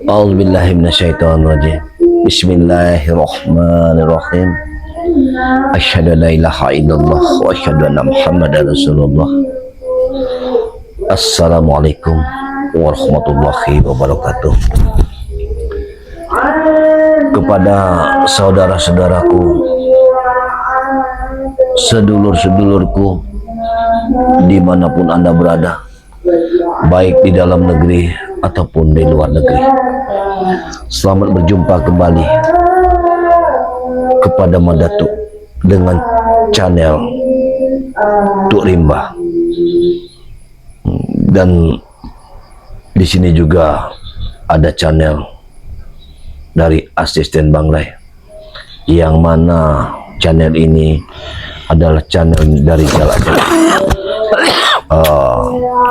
A'udzubillahi minasyaitonirrajim. Bismillahirrahmanirrahim. Asyhadu an la ilaha illallah wa asyhadu anna Muhammadar Rasulullah. Assalamualaikum warahmatullahi wabarakatuh. Kepada saudara-saudaraku, sedulur-sedulurku dimanapun Anda berada, baik di dalam negeri ataupun di luar negeri, selamat berjumpa kembali kepada Madatu dengan channel Tuk Rimba. Dan di sini juga ada channel dari asisten Bang Lai, yang mana channel ini adalah channel dari Jalak Setan.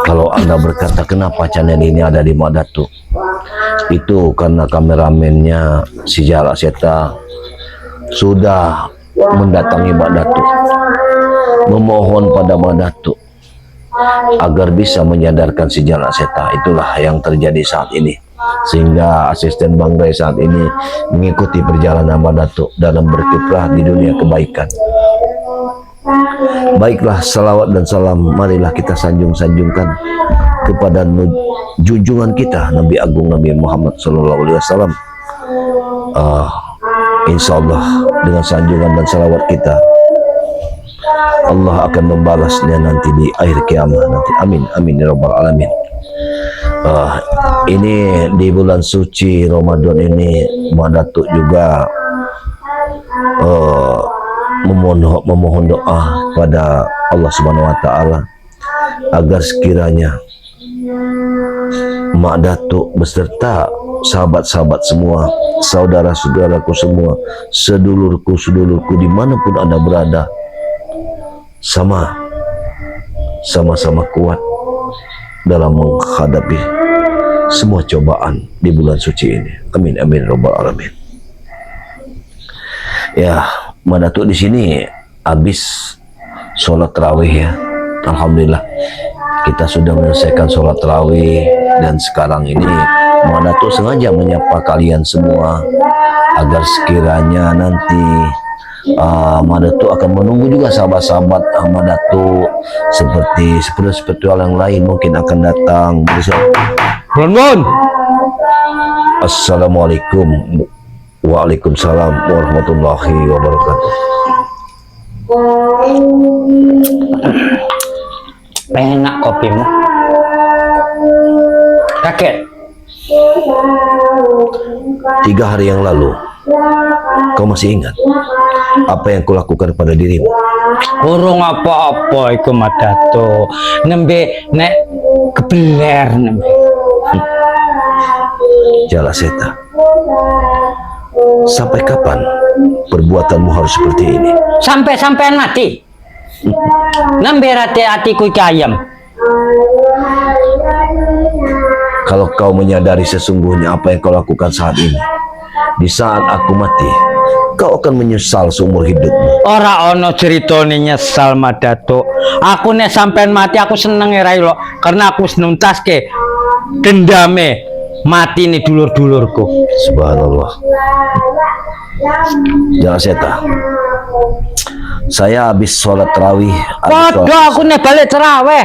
Kalau Anda berkata kenapa channel ini ada di Madatu, itu karena kameramennya si Jalak Setan sudah mendatangi Madatu, memohon pada Madatu agar bisa menyadarkan si Jalak Setan. Itulah yang terjadi saat ini, sehingga asisten Bang Lai saat ini mengikuti perjalanan Madatu dalam berkiprah di dunia kebaikan. Baiklah, salawat dan salam marilah kita sanjung-sanjungkan kepada junjungan kita Nabi Agung Nabi Muhammad SAW. Insya Allah dengan sanjungan dan salawat kita, Allah akan membalasnya nanti di akhir kiamat nanti. Amin amin ya rabbal alamin. Ini di bulan suci Ramadan ini, Madatu juga memohon doa pada Allah Subhanahu wa Ta'ala agar sekiranya Mak Datuk beserta sahabat-sahabat semua, saudara-saudaraku semua, sedulurku dimanapun Anda berada, sama-sama kuat dalam menghadapi semua cobaan di bulan suci ini. Amin amin rabbal alamin. Ya, Madatu di sini habis sholat tarawih ya. Alhamdulillah kita sudah menyelesaikan sholat tarawih, dan sekarang ini Madatu sengaja menyapa kalian semua agar sekiranya nanti Madatu akan menunggu juga sahabat-sahabat Madatu seperti yang lain mungkin akan datang. Assalamualaikum. Waalaikumsalam warahmatullahi wabarakatuh. Enak kopimu. Kaget. 3 hari yang lalu, kau masih ingat apa yang kulakukan pada dirimu? Urung apa-apa iku Madatu. Nembe nek kebeler nembe. Jalak Setan, sampai kapan perbuatanmu harus seperti ini? Sampai-sampai mati. Nembe hatiku iki ayam. Kalau kau menyadari sesungguhnya apa yang kau lakukan saat ini, di saat aku mati, kau akan menyesal seumur hidupmu. Ora ono ceritane nyesal Madatu. Aku nek sampean mati aku seneng ya Rai lo, karena aku nuntaske dendame mati nih dulur-dulurku. Subhanallah. Jalak Setan, saya habis sholat tarawih. Waduh, aku nih balik tarawih.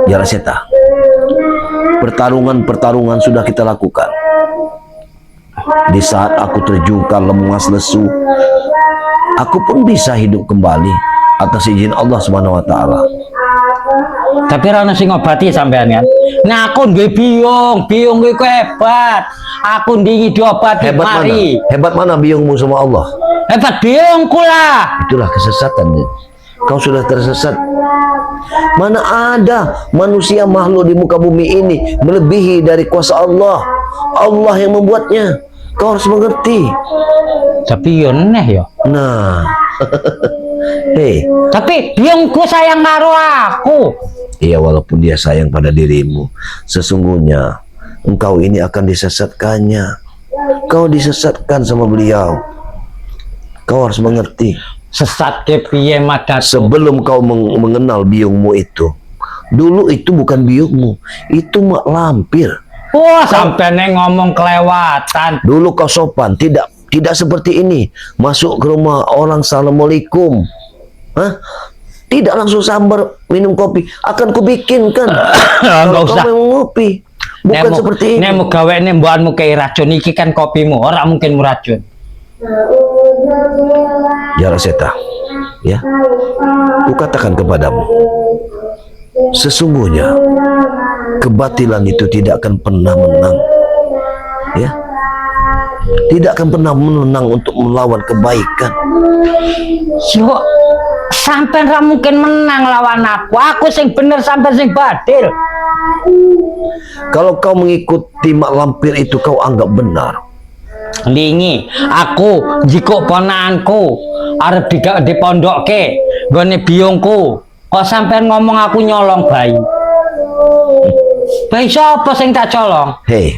Jalak Setan, pertarungan sudah kita lakukan. Di saat aku terjungkal lemas lesu, aku pun bisa hidup kembali atas izin Allah Subhanahu wa Ta'ala. Tapi rana sing ngobati sampean kan. Nah aku duwe biung iku hebat. Aku ndingi diobati mari. Hebat mana biungmu sama Allah? Hebat biungku lah. Itulah kesesatan. Kau sudah tersesat. Mana ada manusia makhluk di muka bumi ini melebihi dari kuasa Allah. Allah yang membuatnya. Kau harus mengerti. Tapi yo neh yo. Nah. Hei. Tapi biungku sayang karo aku. Iya, walaupun dia sayang pada dirimu, sesungguhnya engkau ini akan disesatkannya. Kau disesatkan sama beliau. Kau harus mengerti. Sesat ke piye Madatu. Sebelum kau mengenal biungmu itu, Dulu itu bukan biungmu, itu mak lampir. Wah, sampai neng ngomong kelewatan. Dulu kau sopan, tidak seperti ini. Masuk ke rumah orang, assalamualaikum. Hah? Tidak langsung sambar minum kopi. Akan kubikinkan. Kalau kau usah. mau ngopi, bukan seperti ini. Nemu gawe nembuanmu kayak racun iki kan kopimu, orang mungkin meracun. Ya Raseta, ya, kukatakan kepadamu, sesungguhnya kebatilan itu tidak akan pernah menang, ya, tidak akan pernah menang untuk melawan kebaikan. Yo, sampai ra mungkin menang lawan aku. Aku sing bener sampai sing badil. Kalau kau mengikuti mak lampir itu, kau anggap benar. Lingi, aku jiko ponaanku arep dipondokke nggone biungku. Kok sampai ngomong aku nyolong bayi? Bayi siapa sing tak colong? Hei,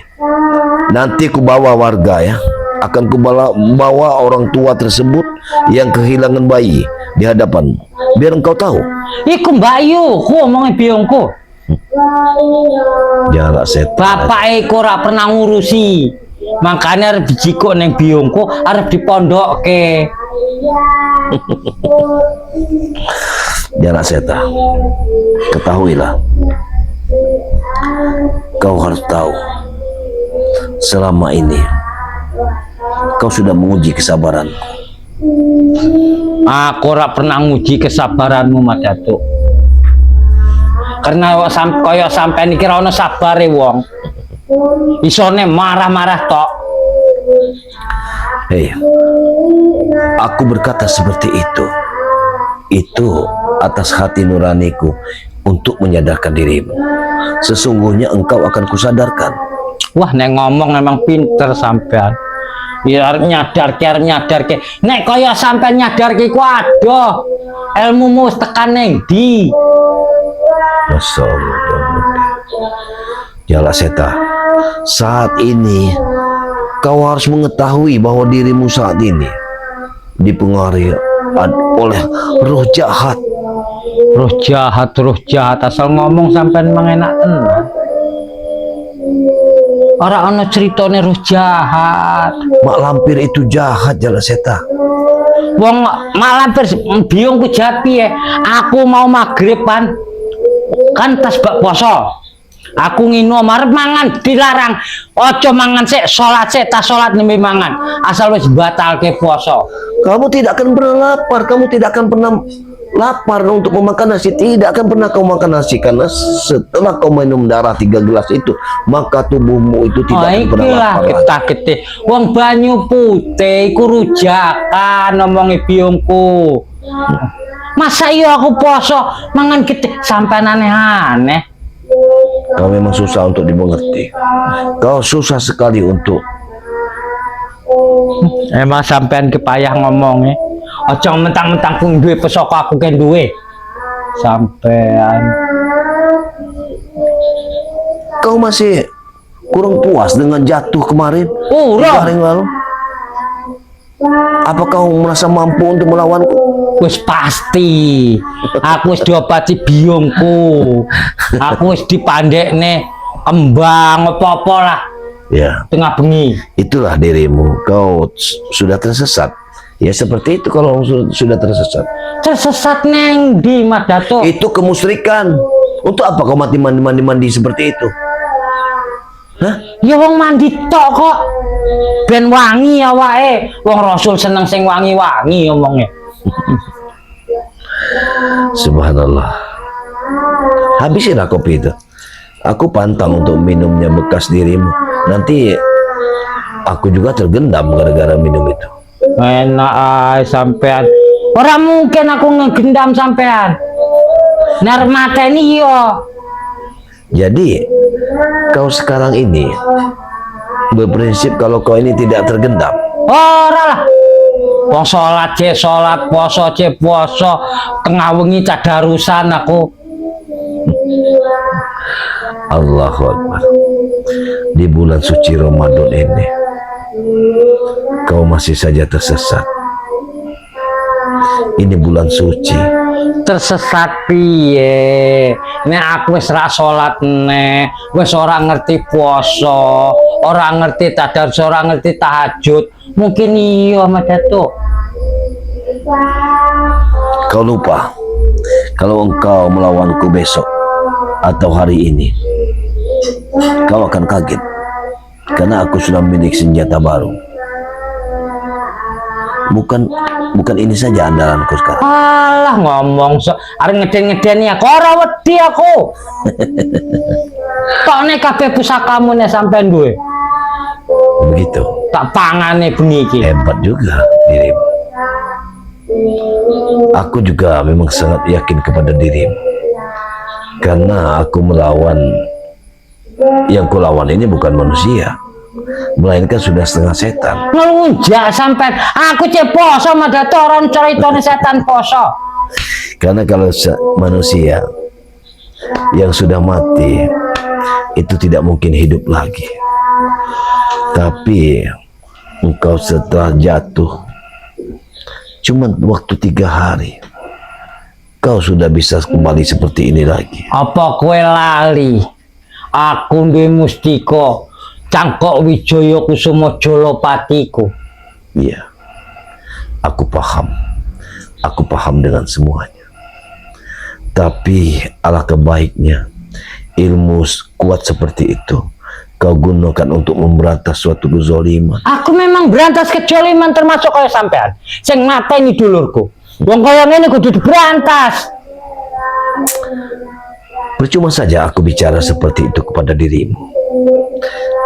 nanti ku bawa warga ya. Akan ku bawa orang tua tersebut yang kehilangan bayi di hadapanmu. Biar engkau tahu. Iku Bayu, ku ngomongin biungku. Jarak setan. Bapak iku ora pernah ngurusi. Makanya arep dijikuk neng biungku, arep dipondokke. Jarak setan. Ketahuilah. Kau harus tahu. Selama ini kau sudah menguji kesabaran. Aku ora pernah nguji kesabaranmu, Mas Datuk. Karena kaya sampean iki ora ono sabare wong. Isone marah-marah tok. Hei, aku berkata seperti itu. Itu atas hati nuraniku untuk menyadarkan dirimu. Sesungguhnya engkau akan kusadarkan. Wah, nek ngomong memang pinter sampean. Ya nyadar ke. Nek kaya sampean nyadar ki ku adoh. Ilmumu wis tekan ning ndi? Masyaallah. Jala Seta, saat ini kau harus mengetahui bahwa dirimu saat ini dipengaruhi oleh roh jahat. Roh jahat, asal ngomong sampean mengenak tenan. Ora ana critane roh jahat. Mak lampir itu jahat, Jala Seta. Wong mak lampir biungku jahat piye? Aku mau maghriban kan tas bak poso. Aku ngino marep mangan dilarang. Ojo mangan sik, salat sik, tas salat nembe mangan. Asal wis batalke poso. Kamu tidak akan pernah lapar, kamu tidak akan pernah lapar untuk memakan nasi. Tidak akan pernah kau makan nasi, karena setelah kau minum darah 3 gelas itu, maka tubuhmu itu tidak akan pernah lapar. Kita wong banyu putih iku rujakan omongi biungku. Masa iya aku poso mangan gede sampean aneh-aneh. Kau memang susah untuk dimengerti. Kau susah sekali untuk. Emang sampean kepayah ngomongnya. Ojo mentang-mentang pun duwe pesoko aku kan duwe. Sampean. Kau masih kurang puas dengan jatuh kemarin? Ura. 3 hari yang lalu. Apa kau merasa mampu untuk melawanku? Wis pasti. Aku wis diobati biungku. Aku wis dipandekne kembang apa-apa lah. Ya, Tengah bengi. itulah dirimu. Kau sudah tersesat. Ya seperti itu kalau sudah tersesat. Tersesat neng di Mas Datuk. Itu kemusyrikan. Untuk apa kau mandi seperti itu? Hah? Ya wong mandi tok kok. Ben wangi awake. Wong Rasul seneng sing wangi-wangi omongnya. Subhanallah. Habisinlah kopi itu. Aku pantang untuk minumnya bekas dirimu. Nanti aku juga tergendam gara-gara minum itu. Enak ay sampean. Ora mungkin aku ngegendam sampean. Nar mateni yo. Jadi kau sekarang ini berprinsip kalau kau ini tidak tergendam. Ora lah. Wong salat ce salat, poso ce poso, tengah wengi cadarusan aku. Allahu Akbar. Di bulan suci Ramadan ini kau masih saja tersesat. Ini bulan suci. tersesat piye? Nek aku wis ra salat nek, wis ora ngerti puasa, ora ngerti tadarus, ora ngerti tahajud. Mungkin iya Mas Datuk. Kau lupa kalau engkau melawanku besok atau hari ini, kau akan kaget karena aku sudah memiliki senjata baru. Bukan ini saja andalanku sekarang. Alah ngomong arep ngeden-ngedeni aku ora wedi aku. Tok nek kabeh pusakamu nek sampean duwe. Begitu. Tak pangane bengi iki. Hebat juga dirimu. Aku juga memang sangat yakin kepada dirimu. Karena aku melawan, yang kulawan ini bukan manusia, melainkan sudah setengah setan. Ngelunjak sampean, aku cek poso Mas Datuk orang ceritane setan poso. Karena kalau manusia yang sudah mati itu tidak mungkin hidup lagi. Tapi engkau setelah jatuh cuma waktu 3 hari, kau sudah bisa kembali seperti ini lagi. Apa kowe lali? Aku duwe mustika Cangkok Wijaya Kusuma Jalapatiku. Iya, aku paham. Aku paham dengan semuanya. Tapi alangkah baiknya ilmu kuat seperti itu kau gunakan untuk memberantas suatu kezaliman. Aku memang berantas kezaliman termasuk kaya sampean sing mateni dulurku. Wong kaya ngene kudu diberantas. Percuma saja aku bicara seperti itu kepada dirimu,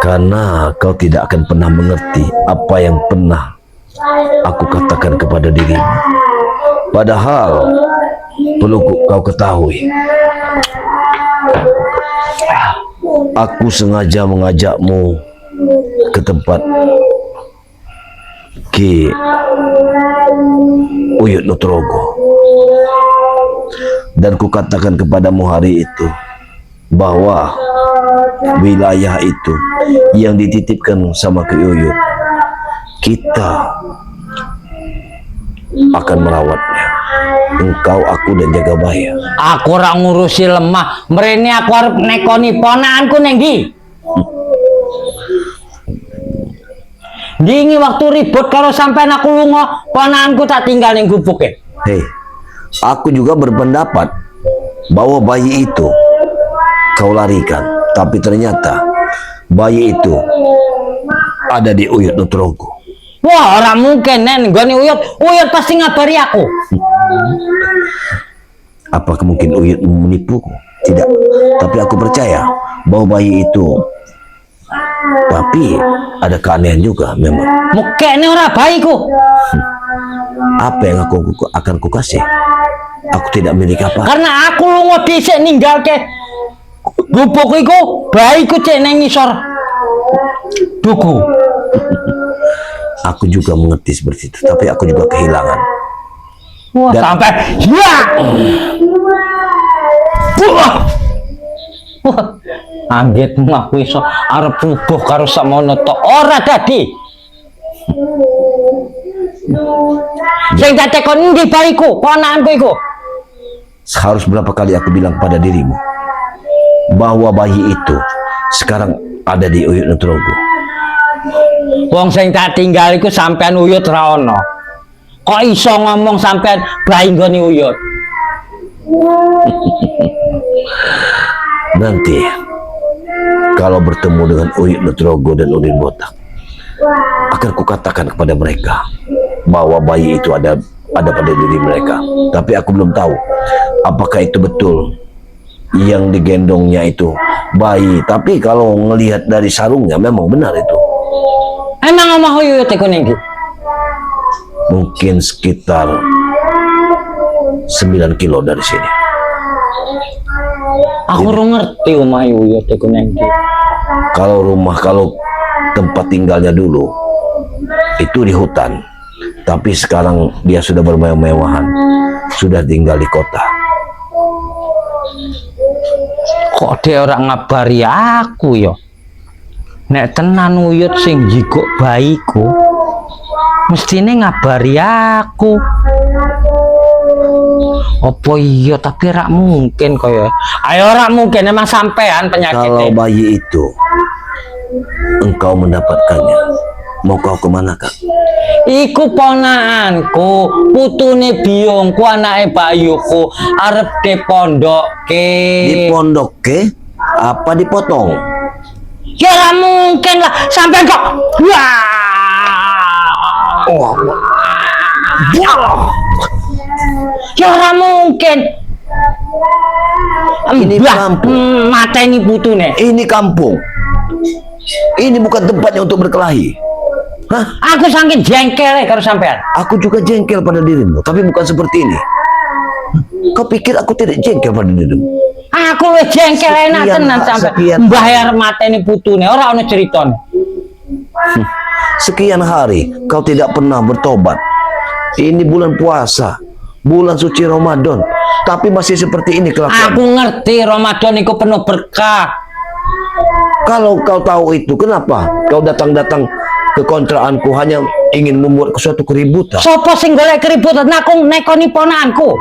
karena kau tidak akan pernah mengerti apa yang pernah aku katakan kepada dirimu. Padahal perlu kau ketahui, aku sengaja mengajakmu ke tempat Ki Uyut Nutrogo, dan kukatakan kepadamu hari itu bahwa wilayah itu yang dititipkan sama Ki Uyut, kita akan merawatnya. Engkau, aku, dan Jagabaya. Aku ora ngurusi lemah. Mrene aku arep nekoni ponakanku neng ndi. Dingi waktu ribut kalau sampai aku lunga, ponakanku tak tinggal ning gubuke. Hei, aku juga berpendapat bahwa bayi itu kau larikan, tapi ternyata bayi itu ada di Uyut Nutrogo. Wah, orang mungkin nen gone Uyut. Uyut pasti ngabari aku. Apakah mungkin Uyut menipuku? Tidak. Tapi aku percaya bahwa bayi itu. Tapi ada keanehan juga memang. Mukene ora bayiku. Apa yang aku akan kukasih? Aku tidak milik apa. Karena aku lunga dhisik ninggalke gubuk iku, bayiku cek nang ngisor duku. Aku juga mengerti seperti itu, tapi aku juga kehilangan. Wah, sampai ya. Wah. Anggetmu aku iso arep rubuh karo sakmono tok ora dadi. Sing tak tekon ndi bayiku, ponakanku iku. Harus berapa kali aku bilang pada dirimu bahwa bayi itu sekarang ada di Uyut Nutrogo. Wong sing tak tinggal iku sampean Uyut ra ono. Kok iso ngomong sampean bayi nggone Uyut? Nanti kalau bertemu dengan Uyut Nutrogo dan Udin Botak, akan kukatakan kepada mereka bahwa bayi itu ada pada diri mereka. Tapi aku belum tahu apakah itu betul yang digendongnya itu bayi. Tapi kalau ngelihat dari sarungnya memang benar itu. Emang omah Uyut iku ning ndi? Mungkin sekitar 9 kilo dari sini. Aku ora ngerti omah Uyut iku ning ndi. Kalau tempat tinggalnya dulu itu di hutan, tapi sekarang dia sudah bermewah-mewahan, sudah tinggal di kota. Kok dia ora ngabari aku ya? Nek tenan Uyut sing jikuk bayiku, mestine ngabari aku. Apa iya tapi rak mungkin kaya. Ayo rak mungkin emang sampean Kalau penyakitnya. bayi itu engkau mendapatkannya, mau kau kemana kak? Iku ponakanku, putune biungku, anake bayuku, arep dipondokke. Di ke? Apa dipotong? Ya rak mungkin lah, sampean kok. Wah. Oh, Ya ora mungkin. Ini kampung. Mata ini putune. ini kampung. Ini bukan tempatnya untuk berkelahi. Hah? Aku saking jengkel karo sampean. Aku juga jengkel pada dirimu, tapi bukan seperti ini. Kau pikir aku tidak jengkel pada dirimu? Aku wis jengkel enak Sekian, tenan Pak, sampean. sekian. Mbayar mata ini putune, ora ono ceritane. Sekian hari kau tidak pernah bertobat. Ini bulan puasa, bulan suci Ramadan, tapi masih seperti ini kelakuan. Aku ngerti Ramadan iku penuh berkah. Kalau kau tahu itu, kenapa kau datang-datang ke kontraanku hanya ingin membuat suatu keributan? Sopo sing golek keributan? Aku nekoni ponakanku.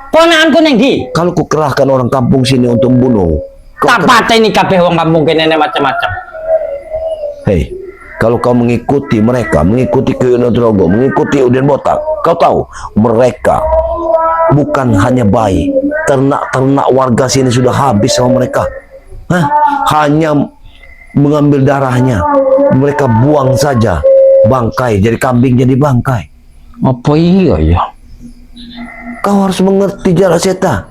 Ponakanku ning ndi? Kalau ku kerahkan orang kampung sini untuk membunuh, Tak pateni kabeh wong kampung kene macam-macam. hei, kalau kau mengikuti mereka, mengikuti Kuyuno Drogo, mengikuti Udin Botak, kau tahu mereka bukan hanya bayi, ternak-ternak warga sini sudah habis sama mereka. Hah? Hanya mengambil darahnya, mereka buang saja bangkai, jadi kambing jadi bangkai. Apa iya ya? Kau harus mengerti Jala Seta.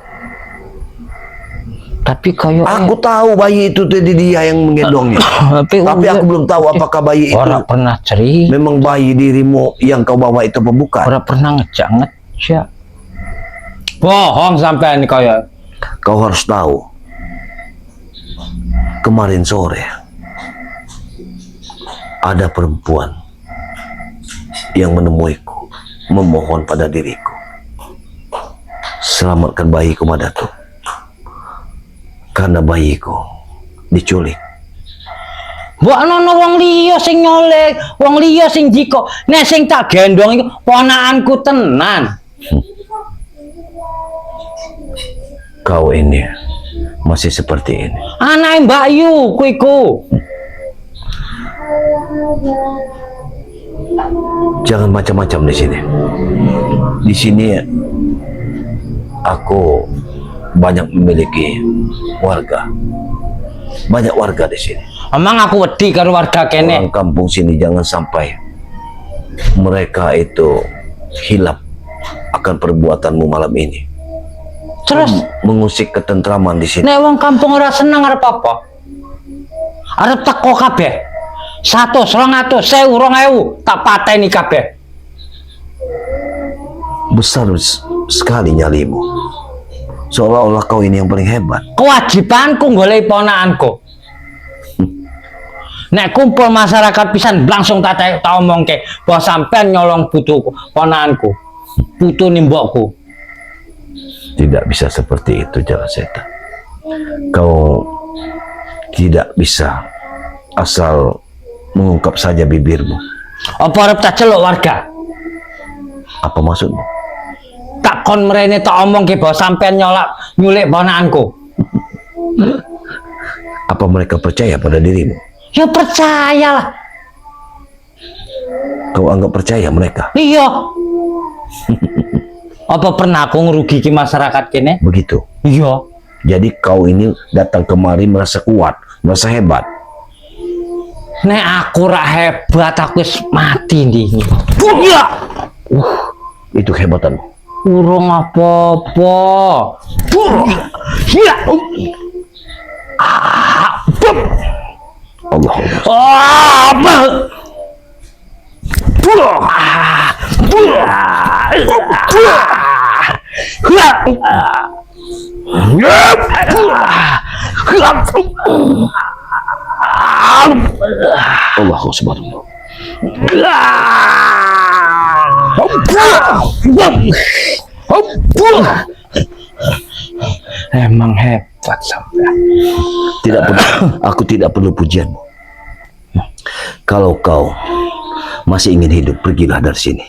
Tapi kayak Aku tahu bayi itu tadi dia yang menggendongnya, tapi aku belum tahu apakah bayi itu orang pernah cerita. memang bayi dirimu yang kau bawa itu apa bukan. Orang pernah ngejak. Bohong sampean kaya. Kau harus tahu, kemarin sore ada perempuan yang menemuiku, memohon pada diriku, selamatkan bayiku Madatu, karena bayiku diculik. Mbok ana wong liya sing nyolek, wong liya sing jiko. Nek sing tak gendong iku ponakanku tenan. Kau ini masih seperti ini. Anake Mbak Yu ku iku. Jangan macam-macam di sini. Di sini aku banyak memiliki warga. Banyak warga di sini. Emang aku wedi karo warga kene. Orang kampung sini jangan sampai mereka itu hilap akan perbuatanmu malam ini. Terus Mengusik ketentraman di sini. nek wong kampung ora seneng arep apa? Arep teko kabeh. 100, 200, 1000, 2000 tak pateni kabeh. Besar sekali nyalimu. Seolah-olah kau ini yang paling hebat. Kewajibanku golek ponakanku. Nek kumpul masyarakat pisan langsung tak omongke bahwa sampean nyolong putuku, ponakanku. Putu nimbokku. Tidak bisa seperti itu Jala Seta. Kau tidak bisa asal mengungkap saja bibirmu. Apa arep tak celuk warga? Apa maksudmu? Tak kon mrene tak omongke bahwa sampean nyulik ponakanku. Apa mereka percaya pada dirimu? Ya percayalah. Kau anggap percaya mereka? Iya. Apa pernah aku ngerugiki masyarakat kene? Begitu. Iya. Jadi kau ini datang kemari merasa kuat, merasa hebat. Nek aku rak hebat, aku wis mati ndi. Iya. Itu kehebatanmu. Urung apa-apa. Iya. Allah. Apa? Allah subhanahu. Emang hebat sampean. Tidak perlu, aku tidak perlu pujianmu. Kalau kau masih ingin hidup, pergilah dari sini.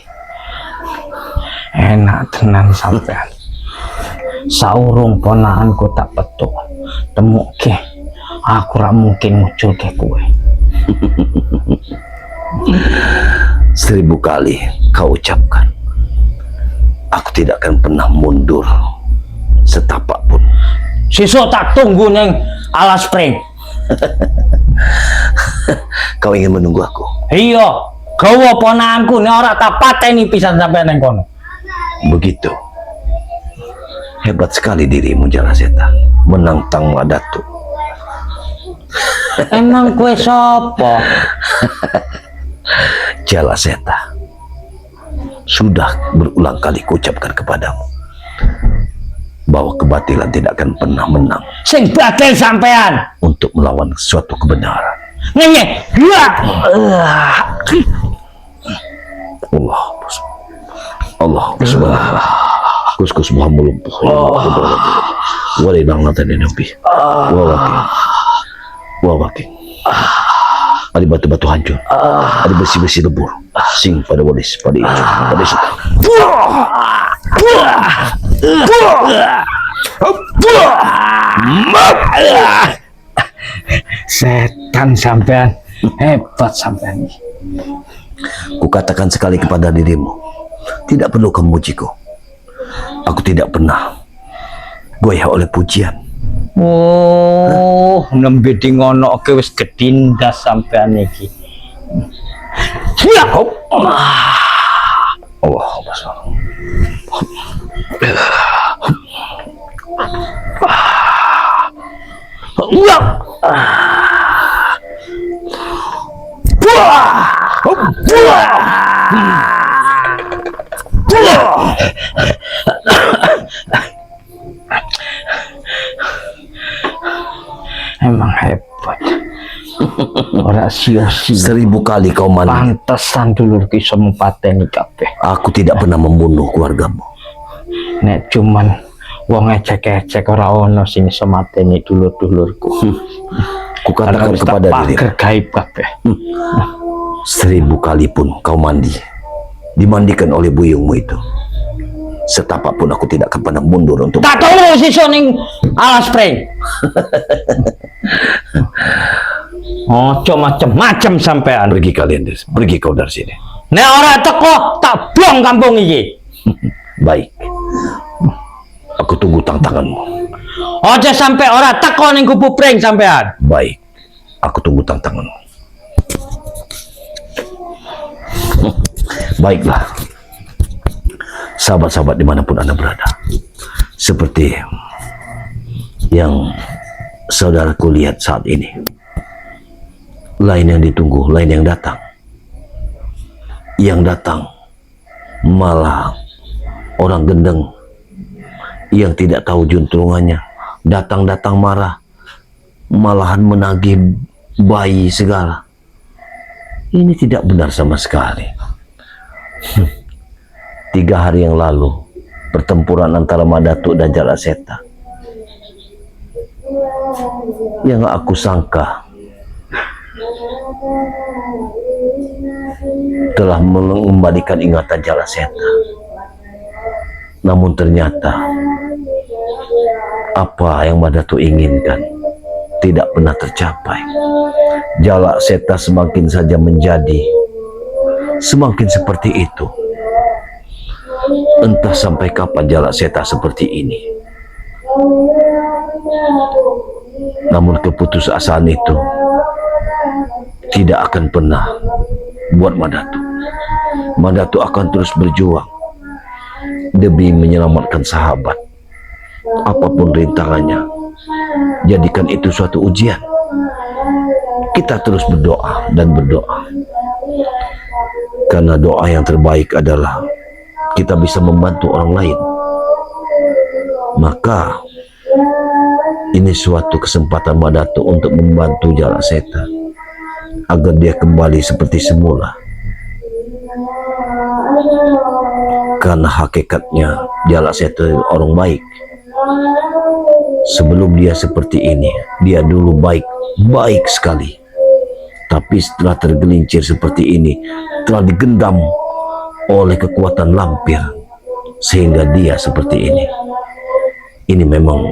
Enak tenan sampean. saurung ponakanku tak petuk temuke aku ra mungkin nguculke kowe. 1000 kali kau ucapkan, aku tidak akan pernah mundur setapak pun. Sesuk tak tunggu neng Alas Spring. Kau ingin menunggu aku? Iya, gawa ponakanku nek ora tak pateni pisan sampean neng kono. Begitu. Hebat sekali dirimu Jalaseta, menantang Madatu. Emang kowe sapa? Jalaseta, sudah berulang kali kuucapkan kepadamu bahwa kebatilan tidak akan pernah menang Sing batil sampean. untuk melawan suatu kebenaran. Nyenye. Allah subhanahu kus Muhammad lumpuh waridang nata nenepi wawaki ada batu-batu hancur, ada besi-besi lebur, sing pada wadis pada itu pada suka. Setan sampean, hebat sampean. Kukatakan sekali kepada dirimu, tidak perlu kamu mujiku. Aku tidak pernah goyah oleh pujian. Oh, nembe di ngono oke wis gedindas sampean iki. Siap. Allah Emang hebat. Ora sia-sia. 1000 kali kau mandi. Pantesan dulur ki iso mempateni kabeh. Aku tidak pernah membunuh keluargamu. Nek cuman wong ecek-ecek ora ono sing iso mateni dulur-dulurku. Kukatakan kepada dirimu, gaib kabeh. 1000 kali pun kau mandi, dimandikan oleh buyungmu itu, setapak pun aku tidak akan pernah mundur untuk. Tak tunggu sisa ning Alas Spring. Ojo macem-macem sampean. Pergi kalian, pergi kau dari sini. Nek ora teko tak buang kampung iki. Baik, aku tunggu tantanganmu. Ojo sampai ora teko ning kubu pring sampean. Baik, aku tunggu tantanganmu. Baiklah, sahabat-sahabat dimanapun Anda berada, seperti yang saudaraku lihat saat ini, lain yang ditunggu, lain yang datang. Yang datang malah orang gendeng yang tidak tahu juntrungannya, datang-datang marah, malahan menagih bayi segala. Ini tidak benar sama sekali. 3 hari yang lalu, pertempuran antara Madatu dan Jalaseta, yang aku sangka telah mengembalikan ingatan Jalaseta, namun ternyata apa yang Madatu inginkan tidak pernah tercapai. Jalaseta semakin saja menjadi semakin seperti itu. Entah sampai kapan Jalaseta seperti ini. Namun keputusasaan itu tidak akan pernah buat Madatu. Madatu akan terus berjuang demi menyelamatkan sahabat. Apapun rintangannya, jadikan itu suatu ujian. Kita terus berdoa dan berdoa, karena doa yang terbaik adalah kita bisa membantu orang lain. Maka ini suatu kesempatan Madatu untuk membantu Jalaseta agar dia kembali seperti semula. Karena hakikatnya Jalaseta orang baik. Sebelum dia seperti ini, dia dulu baik sekali. Tapi setelah tergelincir seperti ini, telah digendam oleh kekuatan lampir, sehingga dia seperti ini. ini memang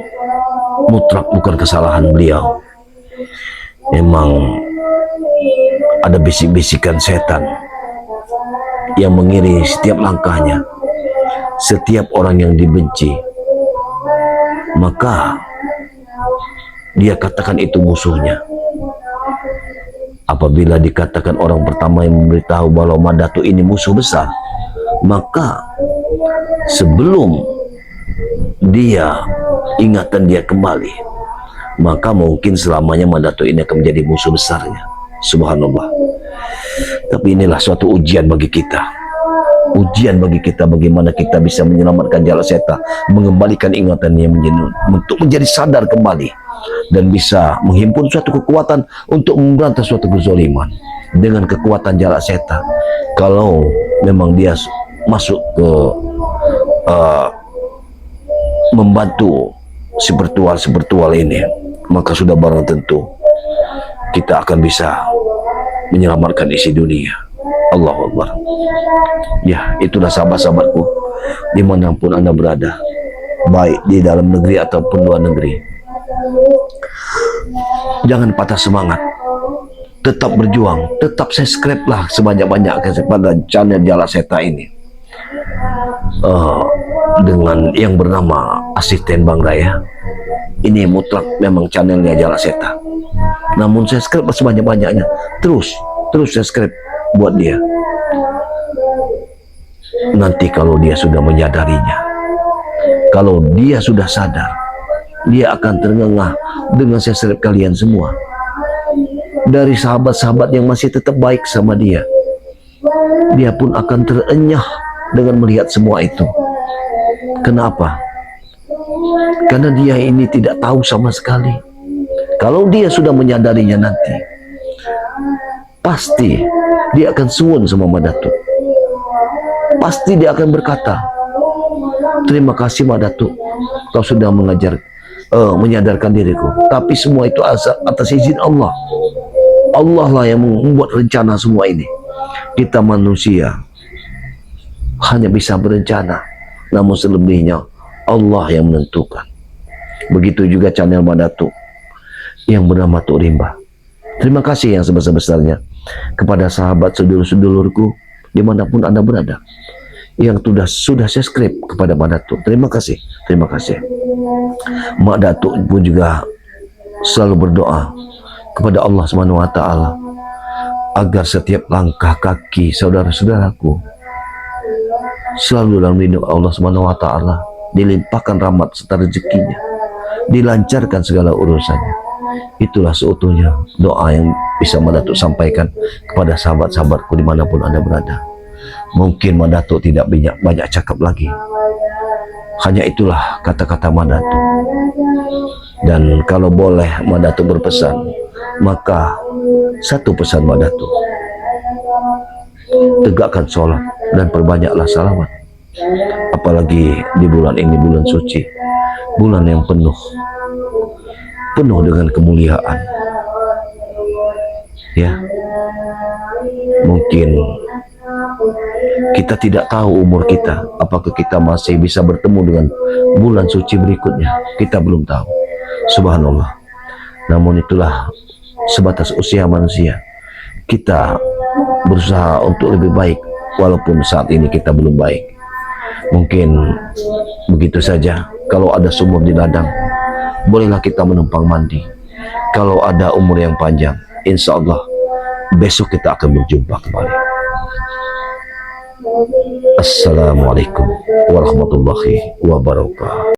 mutlak bukan kesalahan beliau. Memang ada bisik-bisikan setan yang mengiringi setiap langkahnya. Setiap orang yang dibenci, maka dia katakan itu musuhnya. Apabila dikatakan orang pertama yang memberitahu bahwa Madatu ini musuh besar, maka sebelum dia ingatan dia kembali, maka mungkin selamanya Madatu ini akan menjadi musuh besarnya. Subhanallah. Tapi inilah suatu ujian bagi kita. Ujian bagi kita bagaimana kita bisa menyelamatkan Jalaseta, mengembalikan ingatannya untuk menjadi sadar kembali dan bisa menghimpun suatu kekuatan untuk memberantas suatu kezaliman dengan kekuatan Jalaseta. Kalau memang dia masuk ke membantu si virtual ini, maka sudah barang tentu kita akan bisa menyelamatkan isi dunia. Allahu Akbar. Ya, itulah sahabat-sahabatku dimanapun Anda berada, baik di dalam negeri ataupun luar negeri. Jangan patah semangat, tetap berjuang, tetap subscribe lah sebanyak-banyaknya pada channel Jalaseta ini. Dengan yang bernama Asisten Bang Raya, ini mutlak memang channelnya Jalaseta. Namun subscribe sebanyak-banyaknya, terus subscribe buat dia. Nanti kalau dia sudah menyadarinya, kalau dia sudah sadar, dia akan terengah dengan subscribe kalian semua. Dari sahabat-sahabat yang masih tetap baik sama dia, dia pun akan terenyah dengan melihat semua itu. Kenapa? Karena dia ini tidak tahu sama sekali. Kalau dia sudah menyadarinya nanti, pasti dia akan suwun sama Madatu. Pasti dia akan berkata, terima kasih Madatu, kau sudah menyadarkan diriku. Tapi semua itu atas izin Allah. Allah lah yang membuat rencana semua ini. Kita manusia hanya bisa berencana, namun selebihnya Allah yang menentukan. Begitu juga channel Madatu yang bernama Tuk Rimba. Terima kasih yang sebesar-besarnya kepada sahabat sedulur-sedulurku dimanapun Anda berada yang sudah subscribe kepada Madatu. Terima kasih. Mak Datuk pun juga selalu berdoa kepada Allah SWT agar setiap langkah kaki saudara-saudaraku selalu dalam lindung Allah SWT, dilimpahkan rahmat serta rezekinya, dilancarkan segala urusannya. Itulah seutuhnya doa yang bisa Madatu sampaikan kepada sahabat-sahabatku dimanapun Anda berada. Mungkin Madatu tidak banyak cakap lagi, hanya itulah kata-kata Madatu. Dan kalau boleh Madatu berpesan, maka satu pesan Madatu: tegakkan sholat dan perbanyaklah salawat. Apalagi di bulan ini, bulan suci, bulan yang penuh dengan kemuliaan. Ya, mungkin kita tidak tahu umur kita, apakah kita masih bisa bertemu dengan bulan suci berikutnya. Kita belum tahu. Subhanallah. Namun itulah sebatas usia manusia. Kita berusaha untuk lebih baik, walaupun saat ini kita belum baik. Mungkin begitu saja. Kalau ada sumur di ladang, bolehlah kita menumpang mandi. Kalau ada umur yang panjang, insya Allah besok kita akan berjumpa kembali. Assalamualaikum warahmatullahi wabarakatuh.